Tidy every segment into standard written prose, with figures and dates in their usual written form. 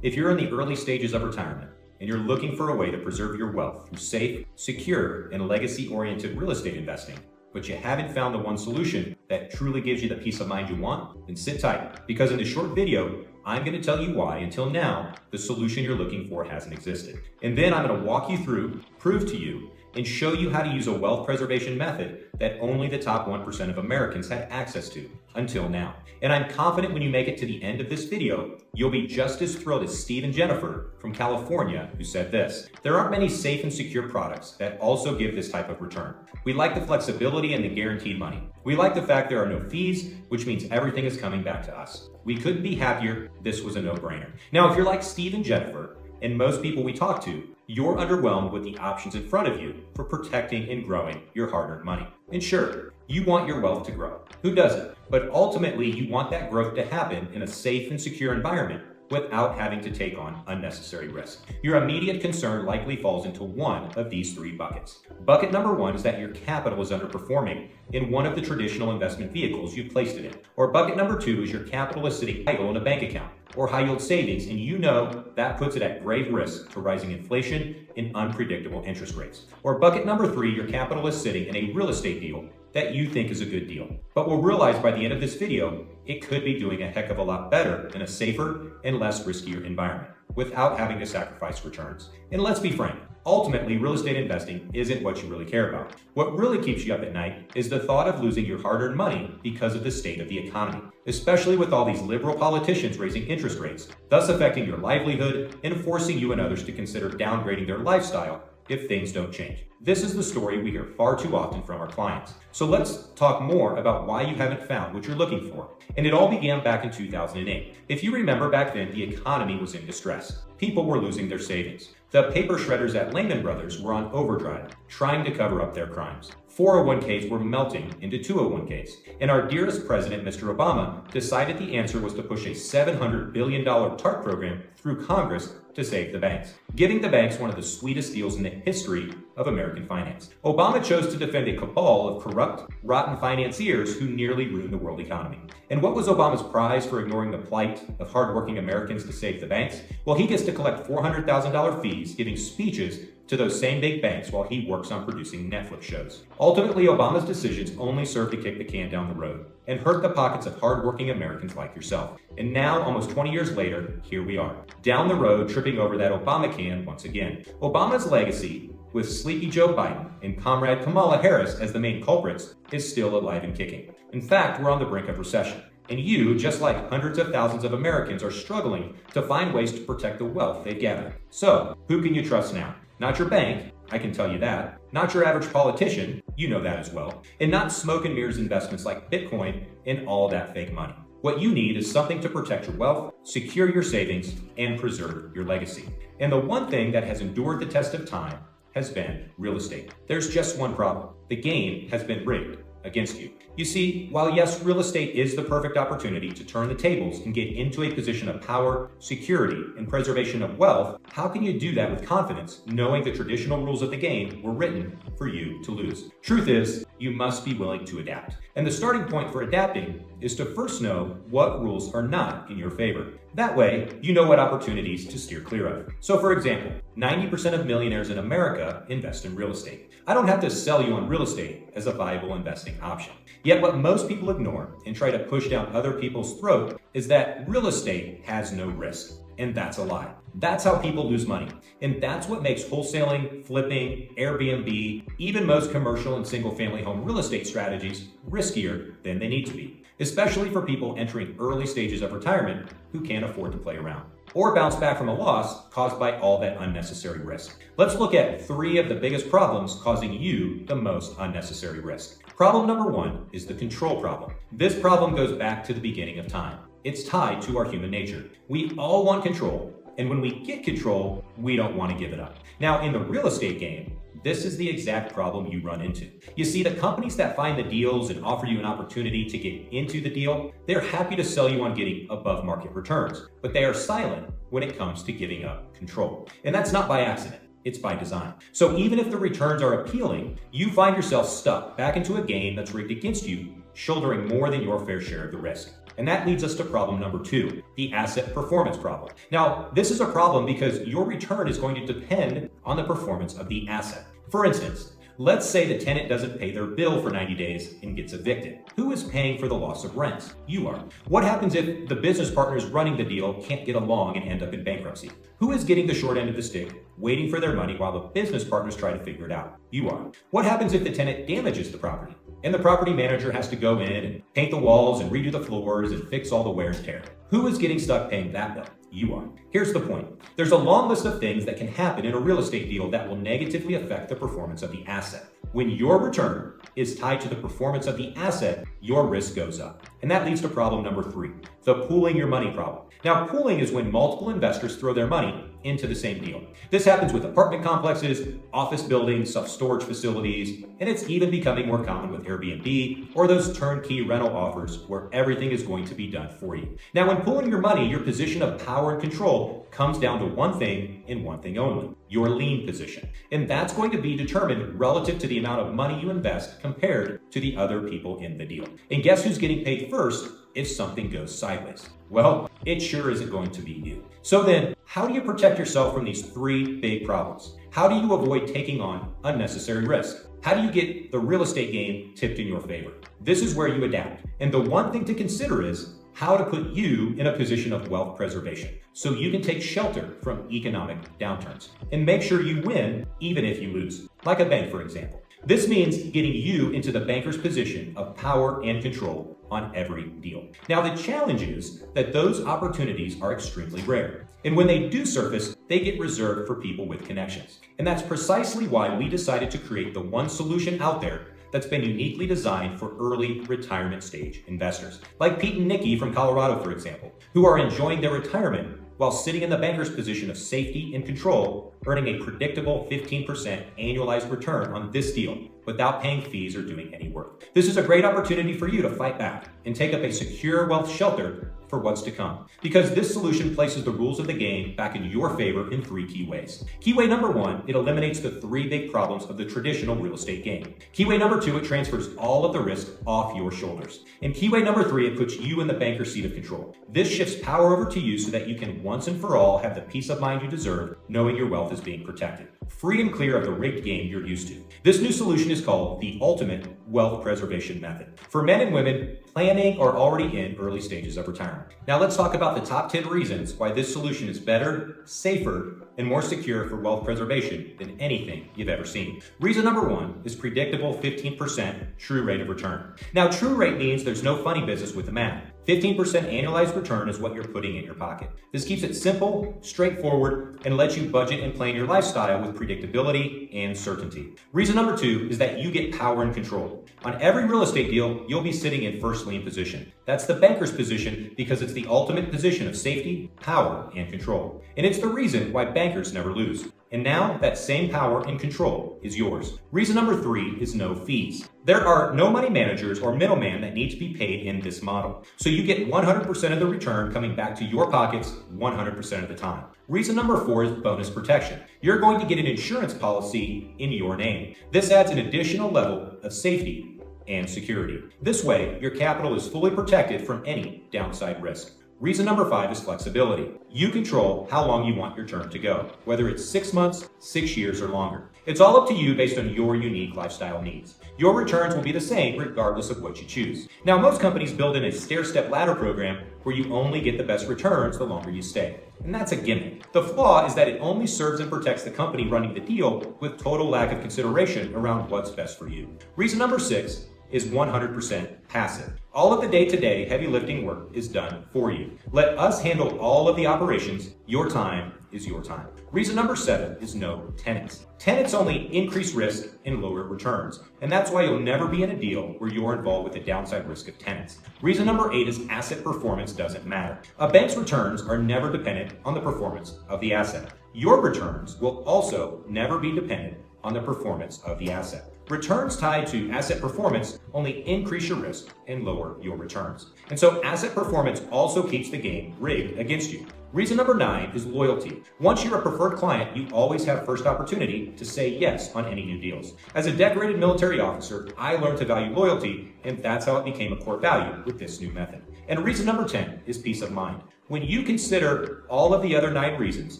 If you're in the early stages of retirement and you're looking for a way to preserve your wealth through safe, secure, and legacy-oriented real estate investing, but you haven't found the one solution that truly gives you the peace of mind you want, then sit tight, because in this short video, I'm going to tell you why, until now, the solution you're looking for hasn't existed. And then I'm going to walk you through, prove to you, and show you how to use a wealth preservation method that only the top 1% of Americans had access to until now. And I'm confident when you make it to the end of this video, you'll be just as thrilled as Steve and Jennifer from California, who said this: "There aren't many safe and secure products that also give this type of return. We like the flexibility and the guaranteed money. We like the fact there are no fees, which means everything is coming back to us. We couldn't be happier. This was a no-brainer." Now, if you're like Steve and Jennifer, and most people we talk to, you're underwhelmed with the options in front of you for protecting and growing your hard-earned money. And sure, you want your wealth to grow. Who doesn't? But ultimately, you want that growth to happen in a safe and secure environment without having to take on unnecessary risk. Your immediate concern likely falls into one of these three buckets. Bucket number one is that your capital is underperforming in one of the traditional investment vehicles you've placed it in. Or bucket number two is your capital is sitting idle in a bank account or high yield savings, and you know that puts it at grave risk to rising inflation and unpredictable interest rates. Or bucket number three, your capital is sitting in a real estate deal that you think is a good deal, but will realize by the end of this video, it could be doing a heck of a lot better in a safer and less riskier environment without having to sacrifice returns. And let's be frank, ultimately, real estate investing isn't what you really care about. What really keeps you up at night is the thought of losing your hard-earned money because of the state of the economy, especially with all these liberal politicians raising interest rates, thus affecting your livelihood and forcing you and others to consider downgrading their lifestyle if things don't change. This is the story we hear far too often from our clients. So let's talk more about why you haven't found what you're looking for. And it all began back in 2008. If you remember, back then, the economy was in distress. People were losing their savings. The paper shredders at Lehman Brothers were on overdrive, trying to cover up their crimes. 401ks were melting into 201ks. And our dearest president, Mr. Obama, decided the answer was to push a $700 billion TARP program through Congress to save the banks, giving the banks one of the sweetest deals in the history of American finance. Obama chose to defend a cabal of corrupt, rotten financiers who nearly ruined the world economy. And what was Obama's prize for ignoring the plight of hardworking Americans to save the banks? Well, he gets to collect $400,000 fees giving speeches to those same big banks while he works on producing Netflix shows. Ultimately, Obama's decisions only served to kick the can down the road and hurt the pockets of hardworking Americans like yourself. And now, almost 20 years later, here we are, down the road, tripping over that Obama can once again. Obama's legacy, with Sleepy Joe Biden and Comrade Kamala Harris as the main culprits, is still alive and kicking. In fact, we're on the brink of recession. And you, just like hundreds of thousands of Americans, are struggling to find ways to protect the wealth they've gathered. So, who can you trust now? Not your bank, I can tell you that. Not your average politician, you know that as well. And not smoke and mirrors investments like Bitcoin and all that fake money. What you need is something to protect your wealth, secure your savings, and preserve your legacy. And the one thing that has endured the test of time has been real estate. There's just one problem. The game has been rigged against you. You see, while yes, real estate is the perfect opportunity to turn the tables and get into a position of power, security, and preservation of wealth, how can you do that with confidence, knowing the traditional rules of the game were written for you to lose? Truth is, you must be willing to adapt. And the starting point for adapting is to first know what rules are not in your favor. That way, you know what opportunities to steer clear of. So for example, 90% of millionaires in America invest in real estate. I don't have to sell you on real estate as a viable investing option. Yet what most people ignore and try to push down other people's throat is that real estate has no risk. And that's a lie. That's how people lose money. And that's what makes wholesaling, flipping, Airbnb, even most commercial and single family home real estate strategies riskier than they need to be, especially for people entering early stages of retirement who can't afford to play around or bounce back from a loss caused by all that unnecessary risk. Let's look at three of the biggest problems causing you the most unnecessary risk. Problem number one is the control problem. This problem goes back to the beginning of time. It's tied to our human nature. We all want control, and when we get control, we don't want to give it up. Now, in the real estate game, this is the exact problem you run into. You see, the companies that find the deals and offer you an opportunity to get into the deal, they're happy to sell you on getting above market returns, but they are silent when it comes to giving up control. And that's not by accident. It's by design. So even if the returns are appealing, you find yourself stuck back into a game that's rigged against you, shouldering more than your fair share of the risk. And that leads us to problem number 2, the asset performance problem. Now, this is a problem because your return is going to depend on the performance of the asset. For instance, let's say the tenant doesn't pay their bill for 90 days and gets evicted. Who is paying for the loss of rent? You are. What happens if the business partners running the deal can't get along and end up in bankruptcy? Who is getting the short end of the stick, waiting for their money while the business partners try to figure it out? You are. What happens if the tenant damages the property and the property manager has to go in and paint the walls and redo the floors and fix all the wear and tear? Who is getting stuck paying that bill? You are. Here's the point. There's a long list of things that can happen in a real estate deal that will negatively affect the performance of the asset. When your return is tied to the performance of the asset, your risk goes up. And that leads to problem number 3, the pooling your money problem. Now, pooling is when multiple investors throw their money into the same deal. This happens with apartment complexes, office buildings, self-storage facilities, and it's even becoming more common with Airbnb or those turnkey rental offers where everything is going to be done for you. Now, when pooling your money, your position of power and control comes down to one thing and one thing only, your lien position. And that's going to be determined relative to the amount of money you invest compared to the other people in the deal. And guess who's getting paid first if something goes sideways? Well, it sure isn't going to be you. So then, how do you protect yourself from these 3 big problems? How do you avoid taking on unnecessary risk? How do you get the real estate game tipped in your favor? This is where you adapt. And the one thing to consider is how to put you in a position of wealth preservation so you can take shelter from economic downturns and make sure you win even if you lose, like a bank, for example. This means getting you into the banker's position of power and control on every deal. Now, the challenge is that those opportunities are extremely rare. And when they do surface, they get reserved for people with connections. And that's precisely why we decided to create the one solution out there that's been uniquely designed for early retirement stage investors, like Pete and Nikki from Colorado, for example, who are enjoying their retirement while sitting in the banker's position of safety and control, earning a predictable 15% annualized return on this deal without paying fees or doing any work. This is a great opportunity for you to fight back and take up a secure wealth shelter for what's to come, because this solution places the rules of the game back in your favor in 3 key ways. Keyway number 1, it eliminates the 3 big problems of the traditional real estate game. Keyway number 2, it transfers all of the risk off your shoulders. And keyway number 3, it puts you in the banker's seat of control. This shifts power over to you so that you can once and for all have the peace of mind you deserve, knowing your wealth is being protected, free and clear of the rigged game you're used to. This new solution is called the Ultimate Wealth Preservation Method for men and women planning or already in early stages of retirement. Now let's talk about the top 10 reasons why this solution is better, safer, and more secure for wealth preservation than anything you've ever seen. Reason number 1 is predictable 15% true rate of return. Now, true rate means there's no funny business with the math. 15% annualized return is what you're putting in your pocket. This keeps it simple, straightforward, and lets you budget and plan your lifestyle with predictability and certainty. Reason number 2 is that you get power and control. On every real estate deal, you'll be sitting in first lien position. That's the banker's position because it's the ultimate position of safety, power, and control. And it's the reason why bankers never lose. And now that same power and control is yours. Reason number 3 is no fees. There are no money managers or middlemen that need to be paid in this model. So you get 100% of the return coming back to your pockets 100% of the time. Reason number 4 is bonus protection. You're going to get an insurance policy in your name. This adds an additional level of safety and security. This way, your capital is fully protected from any downside risk. Reason number 5 is flexibility. You control how long you want your term to go, whether it's 6 months, 6 years, or longer. It's all up to you based on your unique lifestyle needs. Your returns will be the same regardless of what you choose. Now, most companies build in a stair-step ladder program where you only get the best returns the longer you stay. And that's a gimmick. The flaw is that it only serves and protects the company running the deal with total lack of consideration around what's best for you. Reason number 6 is 100% passive. All of the day-to-day heavy lifting work is done for you. Let us handle all of the operations. Your time is your time. Reason number 7 is no tenants. Tenants only increase risk and lower returns, and that's why you'll never be in a deal where you're involved with the downside risk of tenants. Reason number 8 is asset performance doesn't matter. A bank's returns are never dependent on the performance of the asset. Your returns will also never be dependent on the performance of the asset. Returns tied to asset performance only increase your risk and lower your returns. And so asset performance also keeps the game rigged against you. Reason number 9 is loyalty. Once you're a preferred client, you always have first opportunity to say yes on any new deals. As a decorated military officer, I learned to value loyalty, and that's how it became a core value with this new method. And reason number 10 is peace of mind. When you consider all of the other 9 reasons,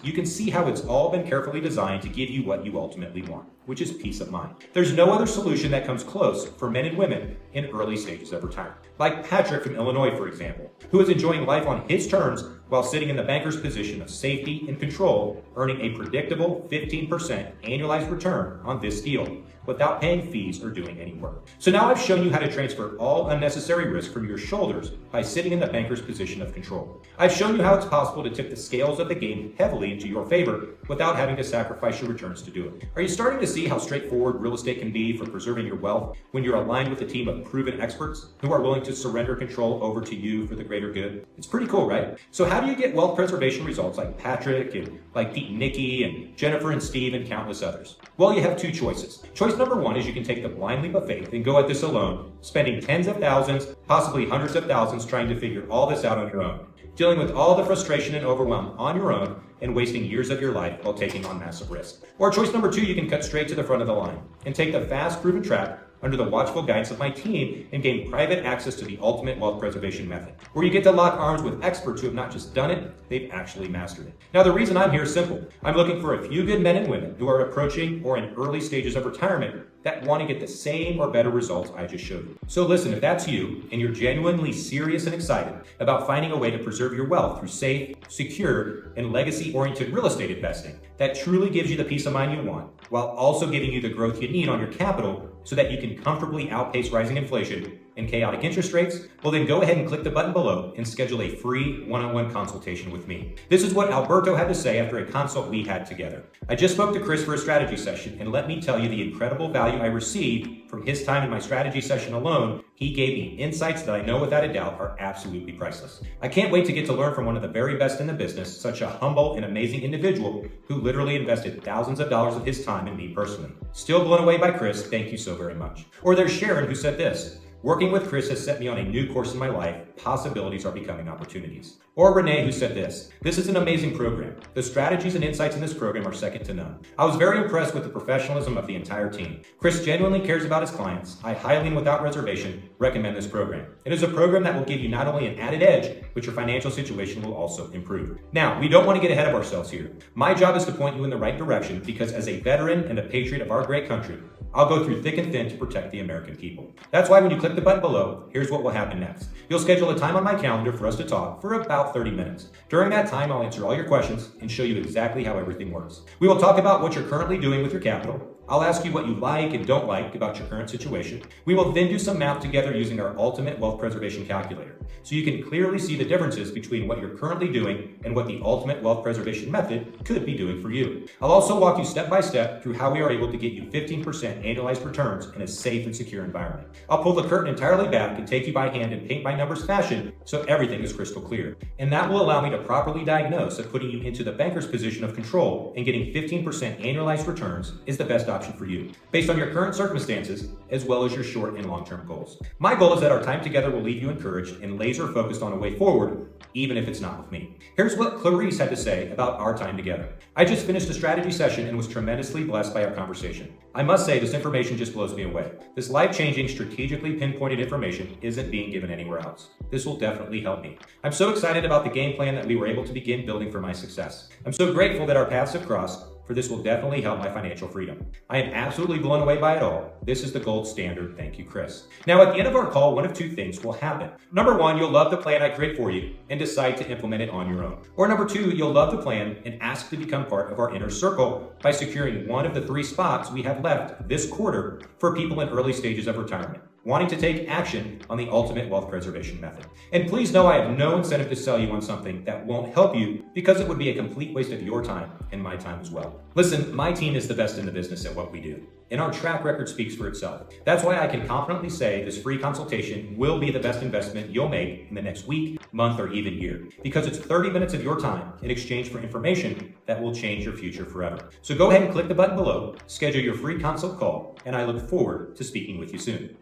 you can see how it's all been carefully designed to give you what you ultimately want, which is peace of mind. There's no other solution that comes close for men and women in early stages of retirement. Like Patrick from Illinois, for example, who is enjoying life on his terms while sitting in the banker's position of safety and control, earning a predictable 15% annualized return on this deal without paying fees or doing any work. So now I've shown you how to transfer all unnecessary risk from your shoulders by sitting in the banker's position of control. I've shown you how it's possible to tip the scales of the game heavily into your favor without having to sacrifice your returns to do it. Are you starting to see how straightforward real estate can be for preserving your wealth when you're aligned with a team of proven experts who are willing to surrender control over to you for the greater good? It's pretty cool, right? So how do you get wealth preservation results like Patrick and like Pete and Nikki and Jennifer and Steve and countless others? Well, you have 2 choices. Choice number 1 is you can take the blind leap of faith and go at this alone, spending tens of thousands, possibly hundreds of thousands trying to figure all this out on your own, dealing with all the frustration and overwhelm on your own, and wasting years of your life while taking on massive risk. Or choice number 2, you can cut straight to the front of the line and take the fast, proven track under the watchful guidance of my team and gain private access to the ultimate wealth preservation method, where you get to lock arms with experts who have not just done it, they've actually mastered it. Now, the reason I'm here is simple. I'm looking for a few good men and women who are approaching or in early stages of retirement that want to get the same or better results I just showed you. So listen, if that's you and you're genuinely serious and excited about finding a way to preserve your wealth through safe, secure, and legacy-oriented real estate investing that truly gives you the peace of mind you want, while also giving you the growth you need on your capital so that you can comfortably outpace rising inflation and chaotic interest rates, well then go ahead and click the button below and schedule a free one-on-one consultation with me. This is what Alberto had to say after a consult we had together. I just spoke to Chris for a strategy session, and let me tell you the incredible value I received from his time in my strategy session alone. He gave me insights that I know without a doubt are absolutely priceless. I can't wait to get to learn from one of the very best in the business, such a humble and amazing individual who literally invested thousands of dollars of his time in me personally. Still blown away by Chris, thank you so very much. Or there's Sharon who said this: working with Chris has set me on a new course in my life. Possibilities are becoming opportunities. Or Renee, who said this: this is an amazing program. The strategies and insights in this program are second to none. I was very impressed with the professionalism of the entire team. Chris genuinely cares about his clients. I highly and without reservation recommend this program. It is a program that will give you not only an added edge, but your financial situation will also improve. Now, we don't want to get ahead of ourselves here. My job is to point you in the right direction because as a veteran and a patriot of our great country, I'll go through thick and thin to protect the American people. That's why when you click the button below, here's what will happen next. You'll schedule a time on my calendar for us to talk for about 30 minutes. During that time, I'll answer all your questions and show you exactly how everything works. We will talk about what you're currently doing with your capital. I'll ask you what you like and don't like about your current situation. We will then do some math together using our ultimate wealth preservation calculator, so you can clearly see the differences between what you're currently doing and what the ultimate wealth preservation method could be doing for you. I'll also walk you step by step through how we are able to get you 15% annualized returns in a safe and secure environment. I'll pull the curtain entirely back and take you by hand in paint by numbers fashion so everything is crystal clear. And that will allow me to properly diagnose that putting you into the banker's position of control and getting 15% annualized returns is the best option for you, based on your current circumstances, as well as your short and long-term goals. My goal is that our time together will leave you encouraged and laser focused on a way forward, even if it's not with me. Here's what Clarice had to say about our time together. I just finished a strategy session and was tremendously blessed by our conversation. I must say, this information just blows me away. This life-changing, strategically pinpointed information isn't being given anywhere else. This will definitely help me. I'm so excited about the game plan that we were able to begin building for my success. I'm so grateful that our paths have crossed, for this will definitely help my financial freedom. I am absolutely blown away by it all. This is the gold standard. Thank you, Chris. Now, at the end of our call, one of 2 things will happen. Number 1, you'll love the plan I create for you and decide to implement it on your own. Or number 2, you'll love the plan and ask to become part of our inner circle by securing one of the 3 spots we have left this quarter for people in early stages of retirement, wanting to take action on the ultimate wealth preservation method. And please know I have no incentive to sell you on something that won't help you, because it would be a complete waste of your time and my time as well. Listen, my team is the best in the business at what we do, and our track record speaks for itself. That's why I can confidently say this free consultation will be the best investment you'll make in the next week, month, or even year, because it's 30 minutes of your time in exchange for information that will change your future forever. So go ahead and click the button below, schedule your free consult call, and I look forward to speaking with you soon.